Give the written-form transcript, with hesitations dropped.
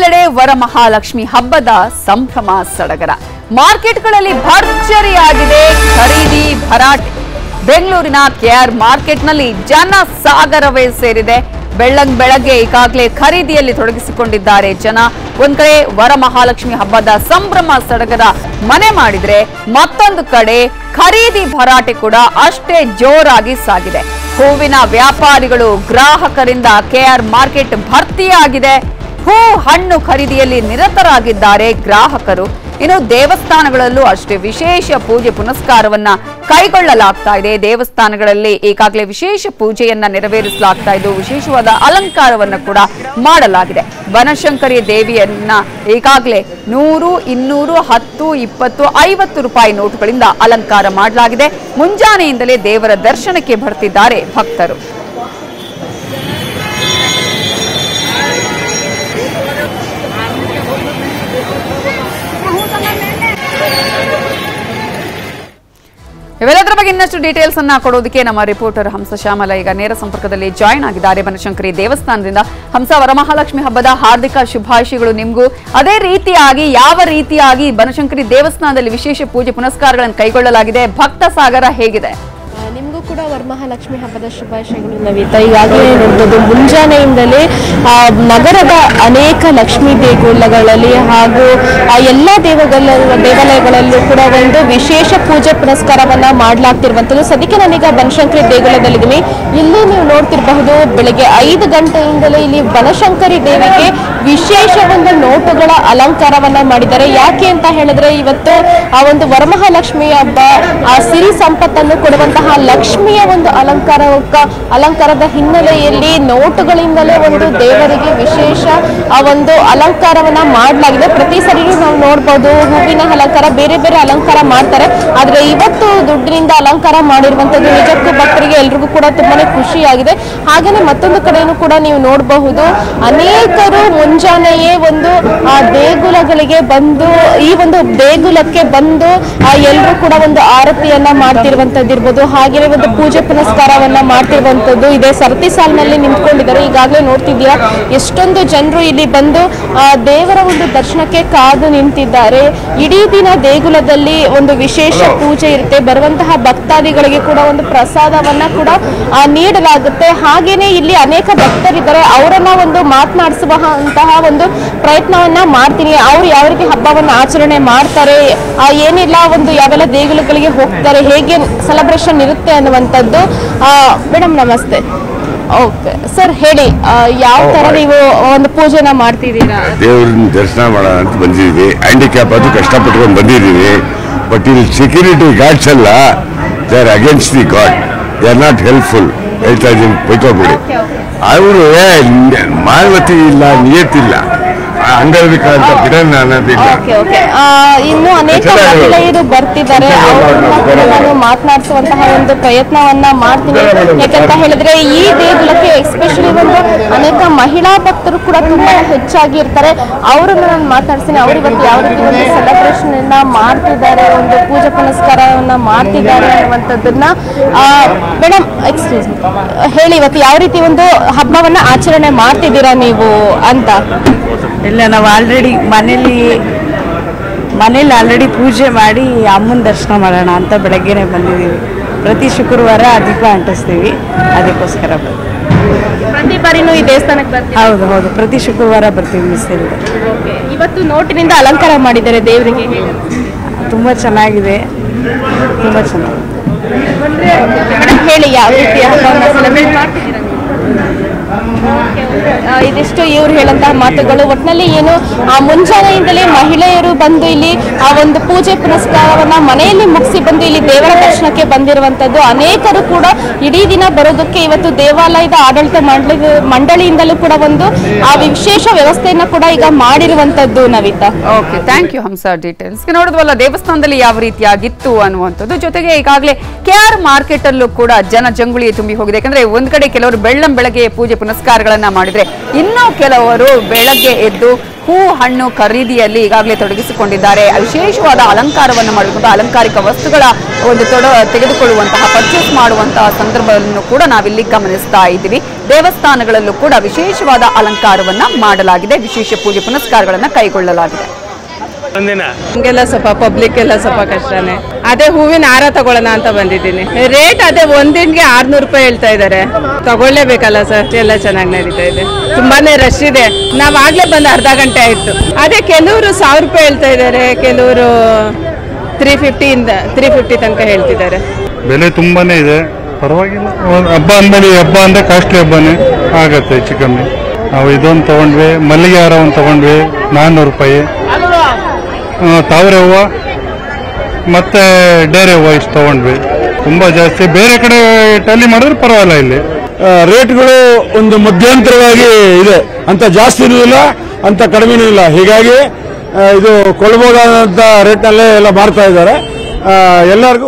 ಎಲ್ಲೆಡೆ ವರಮಹಾಲಕ್ಷ್ಮಿ ಹಬ್ಬದ ಸಂಭ್ರಮ ಸಡಗರ. ಮಾರ್ಕೆಟ್ಗಳಲ್ಲಿ ಭರ್ಜರಿಯಾಗಿದೆ ಖರೀದಿ ಭರಾಟೆ. ಬೆಂಗಳೂರಿನ ಕೆಆರ್ ಮಾರ್ಕೆಟ್ನಲ್ಲಿ ಜನ ಸಾಗರವೇ ಸೇರಿದೆ. ಬೆಳಗ್ಗೆ ಈಗಾಗಲೇ ಖರೀದಿಯಲ್ಲಿ ತೊಡಗಿಸಿಕೊಂಡಿದ್ದಾರೆ ಜನ. ಒಂದ್ ಕಡೆ ವರಮಹಾಲಕ್ಷ್ಮಿ ಹಬ್ಬದ ಸಂಭ್ರಮ ಸಡಗರ ಮನೆ ಮಾಡಿದ್ರೆ, ಮತ್ತೊಂದು ಕಡೆ ಖರೀದಿ ಭರಾಟೆ ಕೂಡ ಅಷ್ಟೇ ಜೋರಾಗಿ ಸಾಗಿದೆ. ಹೂವಿನ ವ್ಯಾಪಾರಿಗಳು ಗ್ರಾಹಕರಿಂದ ಕೆಆರ್ ಮಾರ್ಕೆಟ್ ಭರ್ತಿಯಾಗಿದೆ. ಹೂ ಹಣ್ಣು ಖರೀದಿಯಲ್ಲಿ ನಿರತರಾಗಿದ್ದಾರೆ ಗ್ರಾಹಕರು. ಇನ್ನು ದೇವಸ್ಥಾನಗಳಲ್ಲೂ ಅಷ್ಟೇ ವಿಶೇಷ ಪೂಜೆ ಪುನಸ್ಕಾರವನ್ನ ಕೈಗೊಳ್ಳಲಾಗ್ತಾ ಇದೆ. ದೇವಸ್ಥಾನಗಳಲ್ಲಿ ಈಗಾಗಲೇ ವಿಶೇಷ ಪೂಜೆಯನ್ನ ನೆರವೇರಿಸಲಾಗ್ತಾ ಇದ್ದು, ವಿಶೇಷವಾದ ಅಲಂಕಾರವನ್ನ ಕೂಡ ಮಾಡಲಾಗಿದೆ. ಬನಶಂಕರಿ ದೇವಿಯನ್ನ ಈಗಾಗಲೇ 100, 200, 10, 20, 50 ರೂಪಾಯಿ ನೋಟುಗಳಿಂದ ಅಲಂಕಾರ ಮಾಡಲಾಗಿದೆ. ಮುಂಜಾನೆಯಿಂದಲೇ ದೇವರ ದರ್ಶನಕ್ಕೆ ಬರ್ತಿದ್ದಾರೆ ಭಕ್ತರು. ಇವೆಲ್ಲದರ ಬಗ್ಗೆ ಇನ್ನಷ್ಟು ಡೀಟೇಲ್ಸ್ ಅನ್ನ ಕೊಡೋದಕ್ಕೆ ನಮ್ಮ ರಿಪೋರ್ಟರ್ ಹಂಸ ಶ್ಯಾಮಲ ಈಗ ನೇರ ಸಂಪರ್ಕದಲ್ಲಿ ಜಾಯಿನ್ ಆಗಿದ್ದಾರೆ ಬನಶಂಕರಿ ದೇವಸ್ಥಾನದಿಂದ. ಹಂಸ, ವರಮಹಾಲಕ್ಷ್ಮಿ ಹಬ್ಬದ ಹಾರ್ದಿಕ ಶುಭಾಶಯಗಳು ನಿಮಗೂ. ಅದೇ ರೀತಿಯಾಗಿ ಯಾವ ರೀತಿಯಾಗಿ ಬನಶಂಕರಿ ದೇವಸ್ಥಾನದಲ್ಲಿ ವಿಶೇಷ ಪೂಜೆ ಪುನಸ್ಕಾರಗಳನ್ನು ಕೈಗೊಳ್ಳಲಾಗಿದೆ, ಭಕ್ತ ಸಾಗರ ಹೇಗಿದೆ? ನಿಮಗೂ ಕೂಡ ವರಮಹಾಲಕ್ಷ್ಮಿ ಹಬ್ಬದ ಶುಭಾಶಯಗಳು ನವಿತಾ. ಈಗಾಗಲೇ ನೋಡ್ಬೋದು, ಮುಂಜಾನೆಯಿಂದಲೇ ನಗರದ ಅನೇಕ ಲಕ್ಷ್ಮೀ ದೇಗುಲಗಳಲ್ಲಿ ಹಾಗೂ ಎಲ್ಲ ದೇವಾಲಯಗಳಲ್ಲೂ ಕೂಡ ಒಂದು ವಿಶೇಷ ಪೂಜೆ ಪುನಸ್ಕಾರವನ್ನ ಮಾಡಲಾಗ್ತಿರುವಂಥದ್ದು. ಸದ್ಯಕ್ಕೆ ನಾನೀಗ ಬನಶಂಕರಿ ದೇಗುಲದಲ್ಲಿದ್ದೀನಿ. ಇಲ್ಲಿ ನೀವು ನೋಡ್ತಿರಬಹುದು, ಬೆಳಗ್ಗೆ 5 ಗಂಟೆಯಿಂದಲೇ ಇಲ್ಲಿ ಬನಶಂಕರಿ ದೇವಿಗೆ ವಿಶೇಷ ಒಂದು ನೋಟುಗಳ ಅಲಂಕಾರವನ್ನ ಮಾಡಿದ್ದಾರೆ. ಯಾಕೆ ಅಂತ ಹೇಳಿದ್ರೆ, ಇವತ್ತು ಆ ಒಂದು ವರಮಹಾಲಕ್ಷ್ಮಿ ಹಬ್ಬ, ಆ ಸಿರಿ ಸಂಪತ್ತನ್ನು ಕೊಡುವಂತಹ ಲಕ್ಷ್ಮಿಯ ಒಂದು ಅಲಂಕಾರದ ಹಿನ್ನೆಲೆಯಲ್ಲಿ ನೋಟುಗಳಿಂದಲೇ ಒಂದು ದೇವರಿಗೆ ವಿಶೇಷ ಆ ಒಂದು ಅಲಂಕಾರವನ್ನ ಮಾಡಲಾಗಿದೆ. ಪ್ರತಿ ಸರಿಯೂ ನಾವು ನೋಡ್ಬೋದು, ಹೂವಿನ ಅಲಂಕಾರ, ಬೇರೆ ಬೇರೆ ಅಲಂಕಾರ ಮಾಡ್ತಾರೆ. ಆದ್ರೆ ಇವತ್ತು ದುಡ್ಡಿನಿಂದ ಅಲಂಕಾರ ಮಾಡಿರುವಂತದ್ದು ನಿಜಕ್ಕೂ ಭಕ್ತರಿಗೆ ಎಲ್ರಿಗೂ ಕೂಡ ತುಂಬಾನೇ ಖುಷಿಯಾಗಿದೆ. ಹಾಗೇನೆ ಮತ್ತೊಂದು ಕಡೆಯೂ ಕೂಡ ನೀವು ನೋಡಬಹುದು, ಅನೇಕರು ಮುಂಜಾನೆಯೇ ಒಂದು ಆ ದೇಗುಲಗಳಿಗೆ ಬಂದು, ಈ ಒಂದು ದೇಗುಲಕ್ಕೆ ಬಂದು ಎಲ್ಲರೂ ಕೂಡ ಒಂದು ಆರತಿಯನ್ನ ಮಾಡ್ತಿರುವಂತದ್ದು ಇರ್ಬೋದು, ಹಾಗೆಯೇ ಒಂದು ಪೂಜೆ ಪುನಸ್ಕಾರವನ್ನ ಮಾಡ್ತಿರುವಂತದ್ದು ಇದೆ. ಸರತಿ ಸಾಲಿನಲ್ಲಿ ನಿಂತ್ಕೊಂಡಿದ್ದಾರೆ. ಈಗಾಗಲೇ ನೋಡ್ತಿದ್ದೀರಾ, ಎಷ್ಟೊಂದು ಜನರು ಇಲ್ಲಿ ಬಂದು ದೇವರ ಒಂದು ದರ್ಶನಕ್ಕೆ ಕಾದು ನಿಂತಿದ್ದಾರೆ. ಇಡೀ ದಿನ ದೇಗುಲದಲ್ಲಿ ಒಂದು ವಿಶೇಷ ಪೂಜೆ ಇರುತ್ತೆ. ಬರುವಂತಹ ಭಕ್ತಾದಿಗಳಿಗೆ ಕೂಡ ಒಂದು ಪ್ರಸಾದವನ್ನ ಕೂಡ ನೀಡಲಾಗುತ್ತೆ. ಹಾಗೇನೆ ಇಲ್ಲಿ ಅನೇಕ ಭಕ್ತರಿದ್ದಾರೆ, ಅವರನ್ನ ಒಂದು ಮಾತನಾಡಿಸುವಂತಹ ಒಂದು ಪ್ರಯತ್ನವನ್ನ ಮಾಡ್ತೀನಿ. ಅವ್ರು ಯಾವ ರೀತಿ ಹಬ್ಬವನ್ನ ಆಚರಣೆ ಮಾಡ್ತಾರೆ, ಏನಿಲ್ಲ ಒಂದು ಯಾವೆಲ್ಲ ದೇಗುಲಗಳಿಗೆ ಹೋಗ್ತಾರೆ, ಹೇಗೆ ಸೆಲೆಬ್ರೇಷನ್ ಇರುತ್ತೆ ಅನ್ನುವಂಥದ್ದು. ಮೇಡಮ್ ನಮಸ್ತೆ. ಓಕೆ ಸರ್, ಹೇಳಿ, ಯಾವ ತರ ನೀವು ಒಂದು ಪೂಜೆನ ಮಾಡ್ತಿದ್ದೀರಾ? ದೇವ್ರನ್ನ ದರ್ಶನ ಮಾಡೋಣ ಅಂತ ಬಂದಿದ್ದೀವಿ. ಹ್ಯಾಂಡಿಕ್ಯಾಪ್ ಅದು ಕಷ್ಟಪಟ್ಕೊಂಡು ಬಂದಿದ್ದೀವಿ. ಬಟ್ ಇಲ್ಲಿ ಸೆಕ್ಯೂರಿಟಿ ಗಾರ್ಡ್ಸ್ ಎಲ್ಲ they are against the god, they are not helpful. ಹೇಳ್ತಾ ಇದ್ದೀನಿ, ಬೈಕೋಬಿಡಿ. ಅವರು ಮಾನವತೆ ಇಲ್ಲ, ನಿಯತ್ತಿಲ್ಲ, ಅಂಗವಿಕಲ ಅಂತ ಬಿಡೋಣ ಅನ್ನೋದಿಲ್ಲ. ಇನ್ನು ಅನೇಕ ಮಹಿಳೆಯರು ಬರ್ತಿದ್ದಾರೆ, ನಾನು ಮಾತನಾಡಿಸುವಂತಹ ಒಂದು ಪ್ರಯತ್ನವನ್ನ ಮಾಡ್ತೀನಿ. ಯಾಕಂತ ಹೇಳಿದ್ರೆ, ಈ ದೇಗುಲಕ್ಕೆ ಎಸ್ಪೆಷಲಿ ಒಂದು ಅನೇಕ ಮಹಿಳಾ ಭಕ್ತರು ಕೂಡ ತುಂಬಾ ಹೆಚ್ಚಾಗಿ ಇರ್ತಾರೆ. ಅವರನ್ನು ನಾನು ಮಾತನಾಡ್ತೀನಿ. ಅವ್ರು ಇವತ್ತು ಯಾವ ರೀತಿ ಒಂದು ಸೆಲೆಬ್ರೇಷನ್ ಅನ್ನ ಮಾಡ್ತಿದ್ದಾರೆ, ಒಂದು ಪೂಜೆ ಪುನಸ್ಕಾರವನ್ನ ಮಾಡ್ತಿದ್ದಾರೆ ಅನ್ನುವಂಥದ್ದನ್ನ. ಮೇಡಮ್, ಎಕ್ಸ್ಕ್ಯೂಸ್ ಮಿ, ಹೇಳಿ, ಇವತ್ತು ಯಾವ ರೀತಿ ಒಂದು ಹಬ್ಬವನ್ನ ಆಚರಣೆ ಮಾಡ್ತಿದ್ದೀರಾ ನೀವು ಅಂತ? ಇಲ್ಲ, ನಾವು ಆಲ್ರೆಡಿ ಮನೇಲಿ ಆಲ್ರೆಡಿ ಪೂಜೆ ಮಾಡಿ ಅಮ್ಮನ ದರ್ಶನ ಮಾಡೋಣ ಅಂತ ಬೆಳಗ್ಗೆನೆ ಬಂದಿದ್ದೀವಿ. ಪ್ರತಿ ಶುಕ್ರವಾರ ದೀಪ ಅಂಟಿಸ್ತೀವಿ, ಅದಕ್ಕೋಸ್ಕರ ಪ್ರತಿ ಬಾರಿನೂ ಈ ದೇವಸ್ಥಾನಕ್ಕೆ ಬರ್ತೀವಿ? ಹೌದು, ಪ್ರತಿ ಶುಕ್ರವಾರ ಬರ್ತೀವಿ, ಮಿಸ್ ಇಲ್ಲ. ಇವತ್ತು ನೋಟಿನಿಂದ ಅಲಂಕಾರ ಮಾಡಿದ್ದಾರೆ ದೇವರಿಗೆ, ತುಂಬ ಚೆನ್ನಾಗಿದೆ, ತುಂಬ ಚೆನ್ನಾಗಿದೆ. ಹೇಳಿ, ಯಾವ ರೀತಿ ಹಬ್ಬವನ್ನು ಸೆಲೆಬ್ರೇಟ್ ಮಾಡ್ತಿದ್ದೀರಾ? ಇದಿಷ್ಟು ಇವ್ರು ಹೇಳಂತಹ ಮಾತುಗಳು. ಒಟ್ಟಿನಲ್ಲಿ ಏನು, ಮುಂಜಾನೆಯಿಂದಲೇ ಮಹಿಳೆಯರು ಬಂದು ಇಲ್ಲಿ ಆ ಒಂದು ಪೂಜೆ ಪುನಸ್ಕಾರವನ್ನ ಮನೆಯಲ್ಲಿ ಮುಗಿಸಿ ಬಂದು ಇಲ್ಲಿ ದೇವರ ದರ್ಶನಕ್ಕೆ ಬಂದಿರುವಂತದ್ದು. ಅನೇಕರು ಕೂಡ ಇಡೀ ದಿನ ಬರೋದಕ್ಕೆ ಇವತ್ತು ದೇವಾಲಯದ ಆಡಳಿತ ಮಂಡಳಿಯಿಂದಲೂ ಕೂಡ ಒಂದು ಆ ವಿಶೇಷ ವ್ಯವಸ್ಥೆಯನ್ನ ಕೂಡ ಈಗ ಮಾಡಿರುವಂತದ್ದು. Navita, okay, thank you Hamsa. Details ನೋಡಿದ್ವಲ್ಲ ದೇವಸ್ಥಾನದಲ್ಲಿ ಯಾವ ರೀತಿಯಾಗಿತ್ತು ಅನ್ನುವಂಥದ್ದು. ಜೊತೆಗೆ ಈಗಾಗಲೇ ಕೆಆರ್ ಮಾರ್ಕೆಟ್ ಅಲ್ಲೂ ಕೂಡ ಜನಜಂಗುಳಿ ತುಂಬಿ ಹೋಗಿದೆ. ಯಾಕಂದ್ರೆ ಒಂದ್ ಕಡೆ ಕೆಲವರು ಬೆಳಗ್ಗೆ ಪೂಜೆ ಪುನಸ್ಕಾರಗಳನ್ನ ಮಾಡಿದ್ರೆ, ಇನ್ನೂ ಕೆಲವರು ಬೆಳಗ್ಗೆ ಎದ್ದು ಹೂ ಹಣ್ಣು ಖರೀದಿಯಲ್ಲಿ ಈಗಾಗಲೇ ತೊಡಗಿಸಿಕೊಂಡಿದ್ದಾರೆ. ವಿಶೇಷವಾದ ಅಲಂಕಾರವನ್ನು ಮಾಡಬೇಕು, ಅಲಂಕಾರಿಕ ವಸ್ತುಗಳ ಒಂದು ತೆಗೆದುಕೊಳ್ಳುವಂತಹ, ಪರ್ಚೇಸ್ ಮಾಡುವಂತಹ ಸಂದರ್ಭವನ್ನು ಕೂಡ ನಾವಿಲ್ಲಿ ಗಮನಿಸ್ತಾ ಇದ್ದೀವಿ. ದೇವಸ್ಥಾನಗಳಲ್ಲೂ ಕೂಡ ವಿಶೇಷವಾದ ಅಲಂಕಾರವನ್ನ ಮಾಡಲಾಗಿದೆ, ವಿಶೇಷ ಪೂಜೆ ಪುನಸ್ಕಾರಗಳನ್ನ ಕೈಗೊಳ್ಳಲಾಗಿದೆ. ನಮಗೆಲ್ಲ ಸ್ವಲ್ಪ ಪಬ್ಲಿಕ್ ಎಲ್ಲ ಸ್ವಲ್ಪ ಕಷ್ಟನೇ. ಅದೇ ಹೂವಿನ ಹಾರ ತಗೊಳ್ಳೋಣ ಅಂತ ಬಂದಿದ್ದೀನಿ. ರೇಟ್ ಅದೇ ಒಂದಿನ್ಗೆ 600 ರೂಪಾಯಿ ಹೇಳ್ತಾ ಇದ್ದಾರೆ. ತಗೊಳ್ಳೇಬೇಕಲ್ಲ ಸರ್, ಎಲ್ಲ ಚೆನ್ನಾಗಿ ನಡೀತಾ ಇದೆ. ತುಂಬಾನೇ ರಶ್ ಇದೆ. ನಾವ್ ಆಗ್ಲೇ ಬಂದು ಅರ್ಧ ಗಂಟೆ ಆಯ್ತು. ಅದೇ ಕೆಲವರು 1000 ರೂಪಾಯಿ ಹೇಳ್ತಾ ಇದ್ದಾರೆ, ಕೆಲವರು 350 ತನಕ ಹೇಳ್ತಿದ್ದಾರೆ. ಬೆಲೆ ತುಂಬಾನೇ ಇದೆ, ಪರವಾಗಿಲ್ಲ. ಹಬ್ಬ ಅಂದ್ಮೇಲೆ ಹಬ್ಬ ಅಂದ್ರೆ ಕಾಸ್ಟ್ಲಿ ಹಬ್ಬನೇ ಆಗತ್ತೆ ಹೆಚ್ಚು ಕಮ್ಮಿ. ನಾವು ಇದೊಂದು ತಗೊಂಡ್ವಿ, ಮಲ್ಲಿಗೆ ಹಾರ ಒಂದು ತಗೊಂಡ್ವಿ 400 ರೂಪಾಯಿ. ತಾವರೆ ಹೂವು ಮತ್ತೆ ಡೇರೆ ಹೂವು ಇಷ್ಟು ತಗೊಂಡ್ವಿ. ತುಂಬಾ ಜಾಸ್ತಿ. ಬೇರೆ ಕಡೆ ಟ್ಯಾಲಿ ಮಾಡಿದ್ರೆ ಪರವಾಗಿಲ್ಲ. ಇಲ್ಲಿ ರೇಟ್ಗಳು ಒಂದು ಮಧ್ಯಂತರವಾಗಿ ಇದೆ, ಅಂತ ಜಾಸ್ತಿನೂ ಇಲ್ಲ ಅಂತ ಕಡಿಮೆನೂ ಇಲ್ಲ. ಹೀಗಾಗಿ ಇದು ಕೊಳ್ಳಬಹುದಾದಂತ ರೇಟ್ನಲ್ಲೇ ಎಲ್ಲ ಮಾಡ್ತಾ ಇದ್ದಾರೆ. ಎಲ್ಲರಿಗೂ